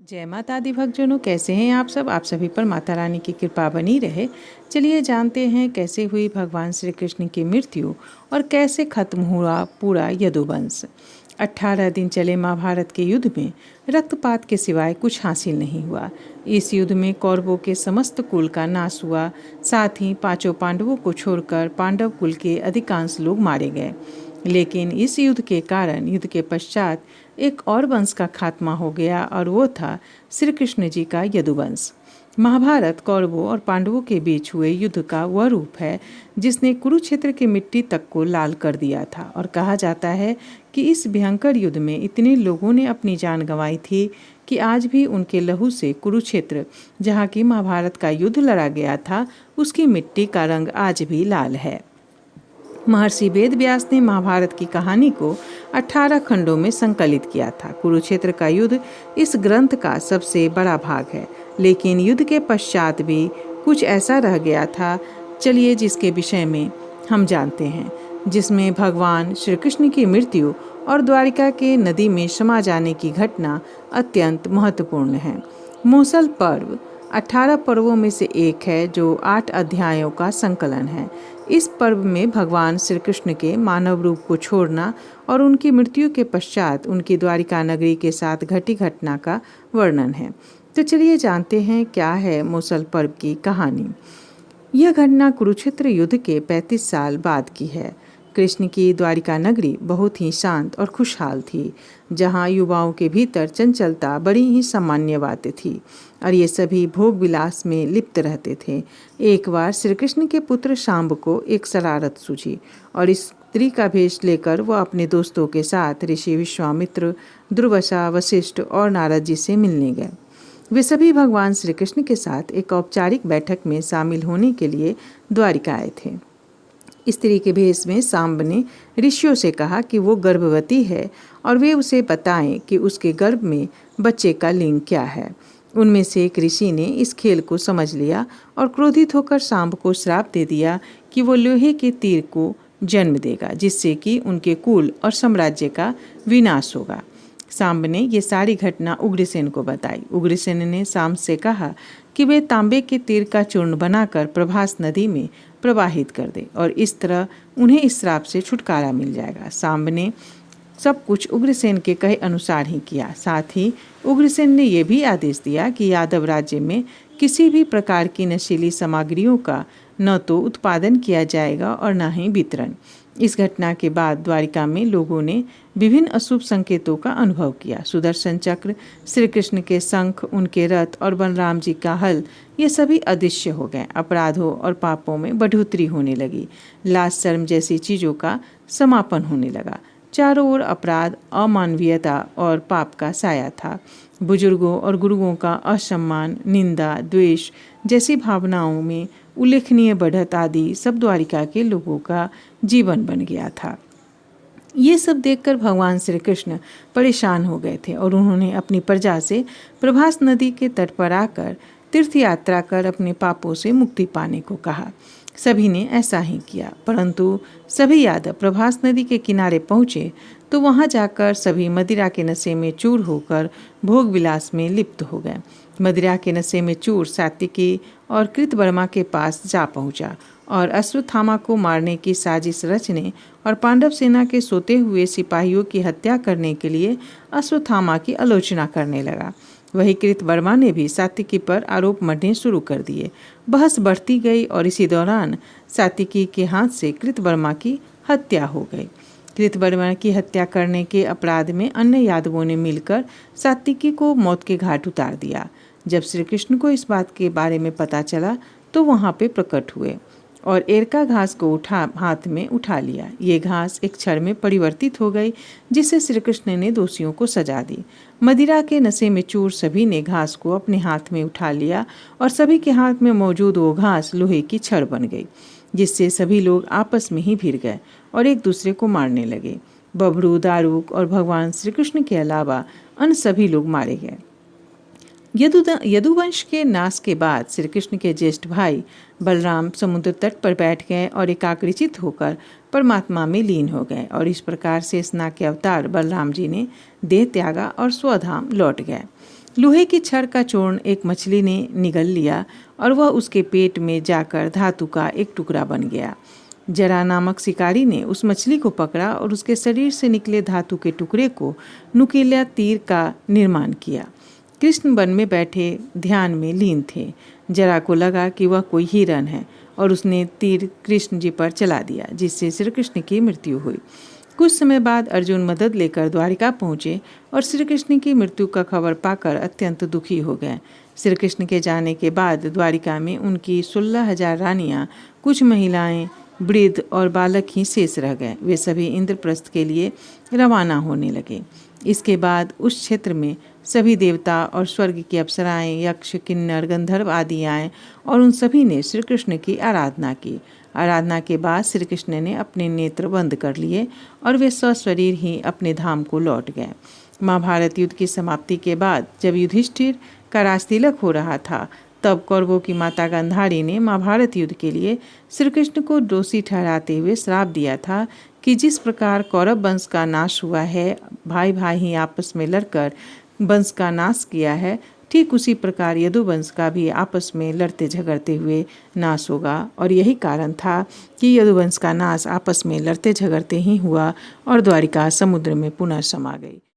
जय माता दी भक्तजनों, कैसे हैं आप सब। आप सभी पर माता रानी की कृपा बनी रहे। चलिए जानते हैं कैसे हुई भगवान श्री कृष्ण की मृत्यु और कैसे खत्म हुआ पूरा यदुवंश। 18 दिन चले महाभारत के युद्ध में रक्तपात के सिवाय कुछ हासिल नहीं हुआ। इस युद्ध में कौरवों के समस्त कुल का नाश हुआ, साथ ही पांचों पांडवों को छोड़कर पांडव कुल के अधिकांश लोग मारे गए। लेकिन इस युद्ध के कारण युद्ध के पश्चात एक और वंश का खात्मा हो गया और वो था श्री कृष्ण जी का यदुवंश। महाभारत कौरवों और पांडवों के बीच हुए युद्ध का वह रूप है जिसने कुरुक्षेत्र की मिट्टी तक को लाल कर दिया था, और कहा जाता है कि इस भयंकर युद्ध में इतने लोगों ने अपनी जान गंवाई थी कि आज भी उनके लहू से कुरुक्षेत्र, जहाँ की महाभारत का युद्ध लड़ा गया था, उसकी मिट्टी का रंग आज भी लाल है। महर्षि वेद व्यास ने महाभारत की कहानी को 18 खंडों में संकलित किया था। कुरुक्षेत्र का युद्ध इस ग्रंथ का सबसे बड़ा भाग है, लेकिन युद्ध के पश्चात भी कुछ ऐसा रह गया था, चलिए जिसके विषय में हम जानते हैं, जिसमें भगवान श्री कृष्ण की मृत्यु और द्वारिका के नदी में समा जाने की घटना अत्यंत महत्वपूर्ण है। मूसल पर्व 18 पर्वों में से एक है जो 8 अध्यायों का संकलन है। इस पर्व में भगवान श्री कृष्ण के मानव रूप को छोड़ना और उनकी मृत्यु के पश्चात उनकी द्वारिका नगरी के साथ घटी घटना का वर्णन है। तो चलिए जानते हैं क्या है मूसल पर्व की कहानी। यह घटना कुरुक्षेत्र युद्ध के 35 साल बाद की है। कृष्ण की द्वारिका नगरी बहुत ही शांत और खुशहाल थी, जहाँ युवाओं के भीतर चंचलता बड़ी ही सामान्य बात थी और ये सभी भोग विलास में लिप्त रहते थे। एक बार श्री कृष्ण के पुत्र शांब को एक शरारत सूझी और इस स्त्री का भेष लेकर वह अपने दोस्तों के साथ ऋषि विश्वामित्र, दुर्वासा, वशिष्ठ और नारद जी से मिलने गए। वे सभी भगवान श्री कृष्ण के साथ एक औपचारिक बैठक में शामिल होने के लिए द्वारिका आए थे। स्त्री के भेष में सांब ने ऋषियों से कहा कि वो गर्भवती है और वे उसे बताएं कि उसके गर्भ में बच्चे का लिंग क्या है। उनमें से एक ऋषि ने इस खेल को समझ लिया और क्रोधित होकर सांब को श्राप दे दिया कि वो लोहे के तीर को जन्म देगा, जिससे कि उनके कुल और साम्राज्य का विनाश होगा। सांब ने ये सारी घटना उग्रसेन को बताई। उग्रसेन ने सांब से कहा कि वे तांबे के तीर का चूर्ण बनाकर प्रभास नदी में प्रवाहित कर दे और इस तरह उन्हें इस श्राप से छुटकारा मिल जाएगा। सांब ने सब कुछ उग्रसेन के कहे अनुसार ही किया। साथ ही उग्रसेन ने यह भी आदेश दिया कि यादव राज्य में किसी भी प्रकार की नशीली सामग्रियों का न तो उत्पादन किया जाएगा और न ही वितरण। इस घटना के बाद द्वारिका में लोगों ने विभिन्न अशुभ संकेतों का अनुभव किया। सुदर्शन चक्र, श्री कृष्ण के शंख, उनके रथ और बलराम जी का हल, ये सभी अदृश्य हो गए। अपराधों और पापों में बढ़ोतरी होने लगी। लाज शर्म जैसी चीज़ों का समापन होने लगा। चारों ओर अपराध, अमानवीयता और पाप का साया था। बुजुर्गों और गुरुओं का असम्मान, निंदा, द्वेष जैसी भावनाओं में उल्लेखनीय बढ़त आदि सब द्वारिका के लोगों का जीवन बन गया था। ये सब देखकर भगवान श्री कृष्ण परेशान हो गए थे और उन्होंने अपनी प्रजा से प्रभास नदी के तट पर आकर तीर्थ यात्रा कर अपने पापों से मुक्ति पाने को कहा। सभी ने ऐसा ही किया, परंतु सभी यादव प्रभास नदी के किनारे पहुँचे तो वहाँ जाकर सभी मदिरा के नशे में चूर होकर भोग विलास में लिप्त हो गए। मदिरा के नशे में चूर सात्विकी और कृतवर्मा के पास जा पहुँचा और अश्वत्थामा को मारने की साजिश रचने और पांडव सेना के सोते हुए सिपाहियों की हत्या करने के लिए अश्वत्थामा की आलोचना करने लगा। वही कृतवर्मा ने भी सात्विकी पर आरोप मढ़ने शुरू कर दिए। बहस बढ़ती गई और इसी दौरान सात्विकी के हाथ से कृतवर्मा की हत्या हो गई। कृतवर्मा की हत्या करने के अपराध में अन्य यादवों ने मिलकर सात्विकी को मौत के घाट उतार दिया। जब श्री कृष्ण को इस बात के बारे में पता चला तो वहाँ पे प्रकट हुए और एरका घास को हाथ में उठा लिया। ये घास एक क्षण में परिवर्तित हो गई, जिससे श्री कृष्ण ने दोषियों को सजा दी। मदिरा के नशे में चूर सभी ने घास को अपने हाथ में उठा लिया और सभी के हाथ में मौजूद वो घास लोहे की छड़ बन गई, जिससे सभी लोग आपस में ही भिड़ गए और एक दूसरे को मारने लगे। बभरू, दारुक और भगवान श्री कृष्ण के अलावा अन्य सभी लोग मारे गए। यदुवंश के नाश के बाद श्री कृष्ण के ज्येष्ठ भाई बलराम समुद्र तट पर बैठ गए और एकाग्रचित होकर परमात्मा में लीन हो गए और इस प्रकार शेषनाग के अवतार बलराम जी ने देह त्यागा और स्वधाम लौट गए। लोहे की छड़ का चूर्ण एक मछली ने निगल लिया और वह उसके पेट में जाकर धातु का एक टुकड़ा बन गया। जरा नामक शिकारी ने उस मछली को पकड़ा और उसके शरीर से निकले धातु के टुकड़े को नुकीला तीर का निर्माण किया। कृष्ण वन में बैठे ध्यान में लीन थे। जरा को लगा कि वह कोई हिरन है और उसने तीर कृष्ण जी पर चला दिया, जिससे श्री कृष्ण की मृत्यु हुई। कुछ समय बाद अर्जुन मदद लेकर द्वारिका पहुँचे और श्री कृष्ण की मृत्यु का खबर पाकर अत्यंत दुखी हो गए। श्री कृष्ण के जाने के बाद द्वारिका में उनकी 16,000 रानियाँ, कुछ महिलाएं, वृद्ध और बालक ही शेष रह गए। वे सभी इंद्रप्रस्थ के लिए रवाना होने लगे। इसके बाद उस क्षेत्र में सभी देवता और स्वर्ग की अप्सराएं, यक्ष, किन्नर, गंधर्व आदि आए और उन सभी ने श्री कृष्ण की आराधना की। आराधना के बाद श्री कृष्ण ने अपने नेत्र बंद कर लिए और वे सशरीर ही अपने धाम को लौट गए। महाभारत युद्ध की समाप्ति के बाद जब युधिष्ठिर का राजतिलक हो रहा था, तब कौरवों की माता गांधारी ने महाभारत युद्ध के लिए श्री कृष्ण को दोषी ठहराते हुए श्राप दिया था कि जिस प्रकार कौरव वंश का नाश हुआ है, भाई भाई ही आपस में लड़कर वंश का नाश किया है, ठीक उसी प्रकार यदुवंश का भी आपस में लड़ते झगड़ते हुए नाश होगा। और यही कारण था कि यदुवंश का नाश आपस में लड़ते झगड़ते ही हुआ और द्वारिका समुद्र में पुनः समा गई।